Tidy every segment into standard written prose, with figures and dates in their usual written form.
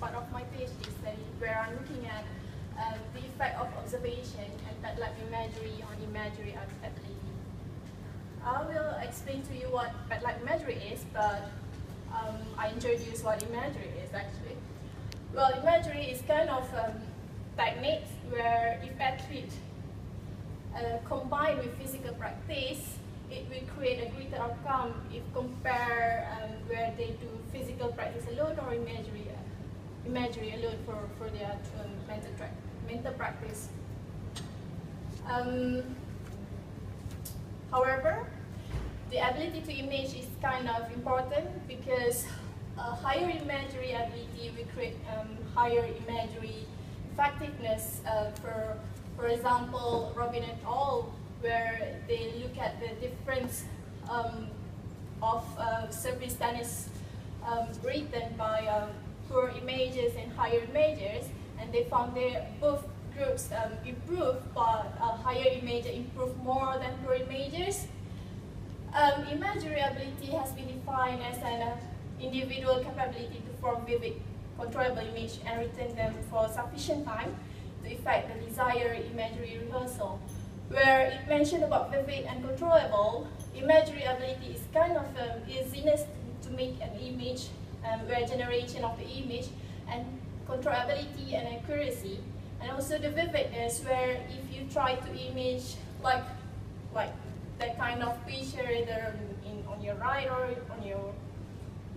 part of my PhD study, where I'm looking at the effect of observation and pet-like imagery on imagery ability. I will explain to you what pet-like imagery is, but I introduce what imagery is actually. Well, imagery is kind of techniques where if athletes combined with physical practice, it will create a greater outcome if compare where they do physical practice alone or imagery alone for their mental practice. However, the ability to image is kind of important because higher imagery ability will create higher imagery effectiveness. For example, Robin et al., where they look at the difference of surface tennis written by poor images and higher images, and they found that both groups improved, but higher image improved more than poor images. Imagery ability has been defined as an individual capability to form vivid, controllable image and retain them for sufficient time to effect the desired imagery rehearsal. Where it mentioned about vivid and controllable, imagery ability is kind of easiness to make an image, where generation of the image, and controllability and accuracy, and also the vividness, where if you try to image like that kind of picture either on your right or on your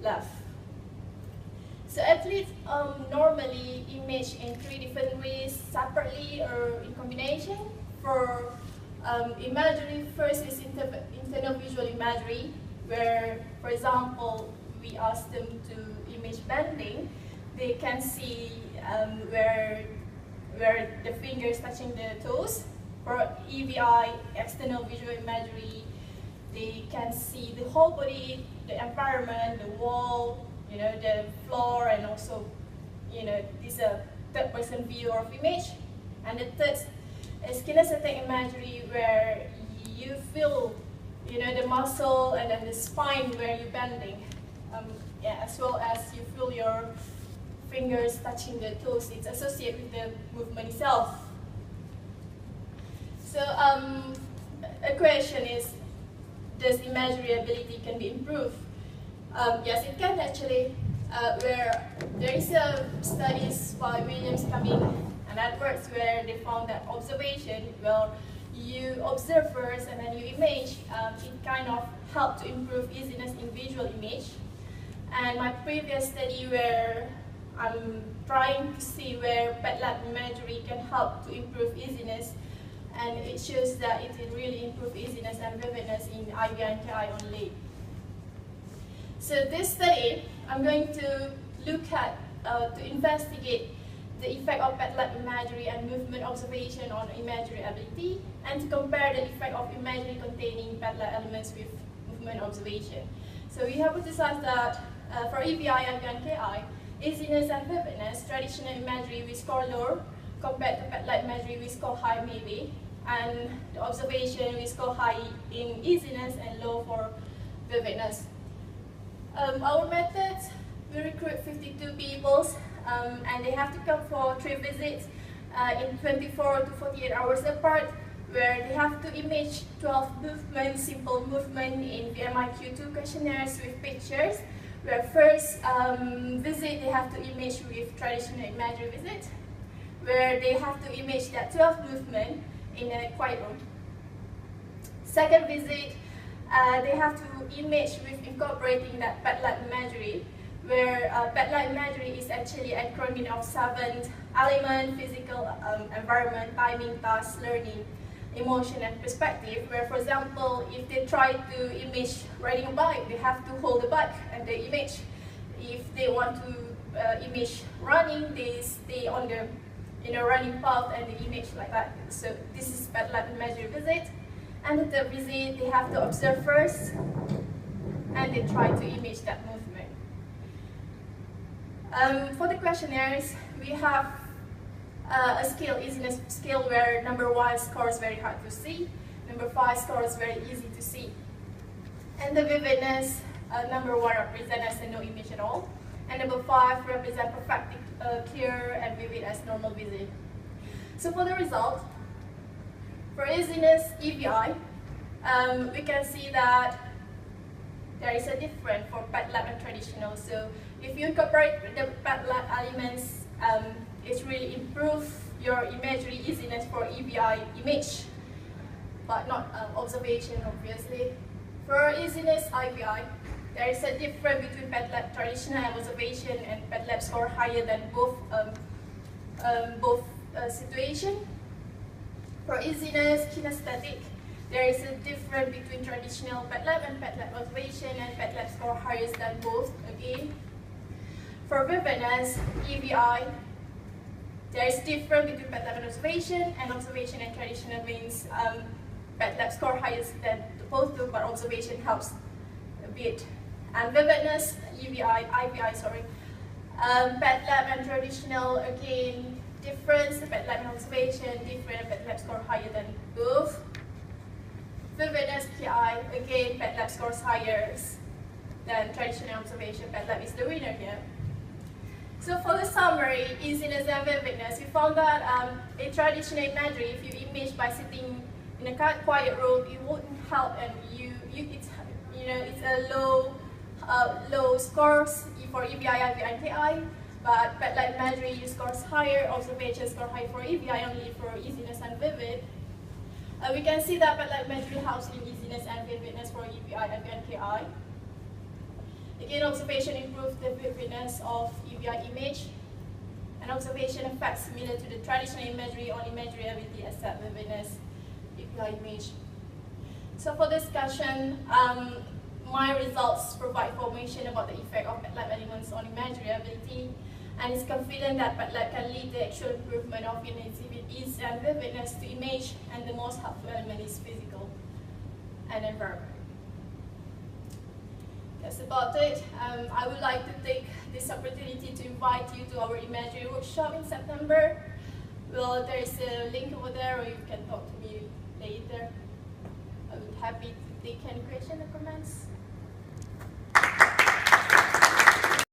left. So athletes normally image in 3 different ways, separately or in combination. For imagery, first is internal visual imagery, where, for example, we ask them to image bending. They can see where the fingers touching the toes. For EVI, external visual imagery, they can see the whole body, the environment, the wall, the floor, and also, this is a third-person view of image. And the third is kinesthetic imagery, where you feel, the muscle and then the spine where you're bending, as well as you feel your fingers touching the toes. It's associated with the movement itself. So a question is, does imagery ability can be improved? Yes, it can actually, where there is a studies by Williams, Cumming, and Edwards, where they found that observation, well, you observe first and then you image, it kind of helped to improve easiness in visual image. And my previous study, where I'm trying to see where pet-like imagery can help to improve easiness, and it shows that it will really improve easiness and vividness in IVI and KI only. So this study, I'm going to look at, to investigate the effect of pet-like imagery and movement observation on imagery ability, and to compare the effect of imagery containing pet-like elements with movement observation. So we hypothesized that for EVI, IVI, and KI, easiness and vividness, traditional imagery we score low compared to pet-like imagery we score high maybe, and the observation we score high in easiness and low for vividness. Our methods, we recruit 52 people, and they have to come for 3 visits in 24 to 48 hours apart, where they have to image 12 movements, simple movement in VMIQ2 questionnaires with pictures, where first visit they have to image with traditional imagery visit, where they have to image that 12 movement in a quiet room. Second visit, they have to image with incorporating that pet-like imagery, where pet-like imagery is actually an acronym of 7 elements: physical, environment, timing, task, learning, emotion, and perspective. Where, for example, if they try to image riding a bike, they have to hold the bike and they image. If they want to image running, they stay on the running path and they image like that. So this is pet-like imagery visit. And the third visit, they have to observe first, and they try to image that movement. For the questionnaires, we have a scale, easiness scale, where number 1 scores very hard to see, number 5 scores very easy to see. And the vividness, number 1 represents as a no image at all, and number 5 represents clear and vivid as normal vision. So for the result, for easiness EVI, we can see that there is a difference for pet lab and traditional. So if you incorporate the pet lab elements, it really improves your imagery easiness for EVI image, but not observation, obviously. For easiness IVI, there is a difference between pet lab traditional and observation, and pet lab score higher than both situation. For easiness kinesthetic, there is a difference between traditional pet lab and pet lab observation, and pet lab score higher than both again. For vividness EVI, there is difference between pet lab and observation and traditional means pet lab score higher than both two, but observation helps a bit. And vividness IVI, sorry. Pet lab and traditional again difference, pet lab and observation different, pet lab score higher than both. Vividness PI, again pet lab scores higher than traditional observation, pet lab is the winner here. So for the summary, easiness and vividness, we found that a traditional imagery, if you image by sitting in a quiet room, it wouldn't help, and it's a low scores for EVI, IVI, and KI. But pet lab imagery, you scores higher, observation score high for EVI, only for easiness and vivid. We can see that pet lab imagery helps in easiness and vividness for EVI, IVI, and KI. Again, observation improves the vividness of EVI image, and observation effects similar to the traditional imagery on imagery ability except vividness EVI image. So for discussion, my results provide information about the effect of pet lab elements on imagery ability, and is confident that pet lab can lead the actual improvement of ease and vividness to image, and the most helpful element is physical and environment. That's about it. I would like to take this opportunity to invite you to our imagery workshop in September. Well, there is a link over there, or you can talk to me